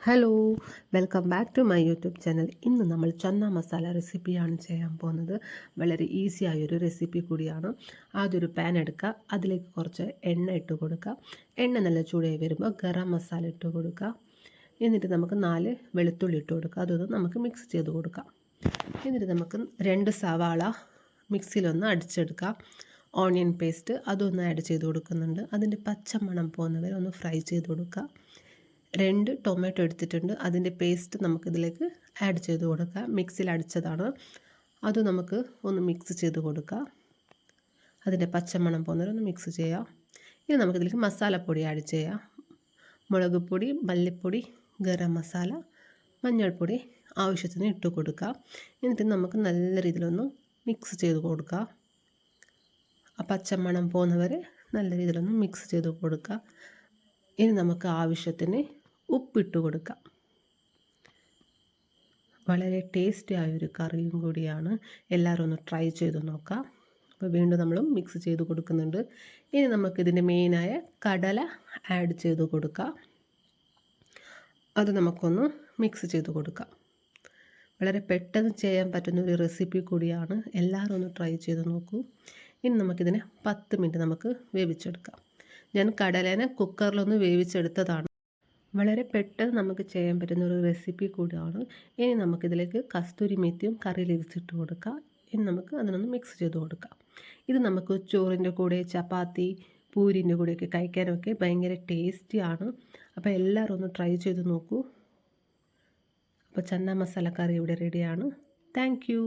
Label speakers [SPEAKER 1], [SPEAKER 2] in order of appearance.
[SPEAKER 1] Hello, welcome back to my YouTube channel. ഇന്ന് നമ്മൾ ചന്ന മസാല റെസിപ്പിയാണ് ചെയ്യാൻ പോകുന്നത്. വളരെ ഈസി ആയൊരു റെസിപ്പി കൂടിയാണ്. ആദ്യൊരു പാൻ എടുക്കുക, അതിലേക്ക് കുറച്ച് എണ്ണ ഇട്ട് കൊടുക്കുക. എണ്ണ നല്ല ചൂടായി വരുമ്പോൾ ഗരം മസാല ഇട്ട് കൊടുക്കുക. എന്നിട്ട് നമുക്ക് 4 വെളുത്തുള്ളി ഇട്ട് കൊടുക്കുക. അതൊന്ന് നമുക്ക് മിക്സ് ചെയ്ത് കൊടുക്കാം. എന്നിട്ട് നമുക്ക് 2 സവാള മിക്സിയിലൊന്ന് അടിച്ചെടുക്കാം. ഓണിയൻ പേസ്റ്റ് അതൊന്ന് ആഡ് ചെയ്ത് കൊടുക്കുന്നുണ്ട്. അതിൻ്റെ പച്ചമണം പോകുന്നവരെ ഒന്ന് ഫ്രൈ ചെയ്ത് കൊടുക്കുക. 2 ടൊമാറ്റോ എടുത്തിട്ടുണ്ട്. അതിൻ്റെ പേസ്റ്റ് നമുക്കിതിലേക്ക് ആഡ് ചെയ്ത് കൊടുക്കാം. മിക്സിയിൽ അടിച്ചതാണ്. അത് നമുക്ക് ഒന്ന് മിക്സ് ചെയ്ത് കൊടുക്കാം. അതിൻ്റെ പച്ചമണം പോകുന്നവരെ ഒന്ന് മിക്സ് ചെയ്യാം. ഇനി നമുക്കിതിലേക്ക് മസാലപ്പൊടി ആഡ് ചെയ്യാം. മുളക് പൊടി, മല്ലിപ്പൊടി, ഗരം മസാല, മഞ്ഞൾപ്പൊടി ആവശ്യത്തിന് ഇട്ട് കൊടുക്കാം. എന്നിട്ട് നമുക്ക് നല്ല രീതിയിലൊന്ന് മിക്സ് ചെയ്ത് കൊടുക്കാം. ആ പച്ചമണം പോകുന്നവരെ നല്ല രീതിയിലൊന്ന് മിക്സ് ചെയ്ത് കൊടുക്കാം. ഇനി നമുക്ക് ആവശ്യത്തിന് ഉപ്പിട്ട് കൊടുക്കാം. വളരെ ടേസ്റ്റി ആയൊരു കറിയും കൂടിയാണ്. എല്ലാവരും ഒന്ന് ട്രൈ ചെയ്ത് നോക്കാം. അപ്പോൾ വീണ്ടും നമ്മൾ മിക്സ് ചെയ്ത് കൊടുക്കുന്നുണ്ട്. ഇനി നമുക്കിതിൻ്റെ മെയിനായ കടല ആഡ് ചെയ്ത് കൊടുക്കാം. അത് നമുക്കൊന്ന് മിക്സ് ചെയ്ത് കൊടുക്കാം. വളരെ പെട്ടെന്ന് ചെയ്യാൻ പറ്റുന്ന ഒരു റെസിപ്പി കൂടിയാണ്. എല്ലാവരും ഒന്ന് ട്രൈ ചെയ്ത് നോക്കൂ. ഇനി നമുക്കിതിനെ 10 മിനിറ്റ് നമുക്ക് വേവിച്ചെടുക്കാം. ഞാൻ കടലേനെ കുക്കറിലൊന്ന് വേവിച്ചെടുത്തതാണ്. വളരെ പെട്ടെന്ന് നമുക്ക് ചെയ്യാൻ പറ്റുന്ന ഒരു റെസിപ്പി കൂടിയാണ്. ഇനി നമുക്കിതിലേക്ക് കസ്തൂരി മേത്തിയും കറി ലീവ്സ് ഇട്ട് കൊടുക്കാം. ഇനി നമുക്ക് അതിനൊന്ന് മിക്സ് ചെയ്ത് കൊടുക്കാം. ഇത് നമുക്ക് ചോറിൻ്റെ കൂടെ, ചപ്പാത്തി, പൂരിൻ്റെ കൂടെയൊക്കെ കഴിക്കാനൊക്കെ ഭയങ്കര ടേസ്റ്റിയാണ്. അപ്പോൾ എല്ലാവരും ഒന്ന് ട്രൈ ചെയ്ത് നോക്കൂ. അപ്പോൾ ചന്ന മസാല കറി ഇവിടെ റെഡിയാണ്. Thank you.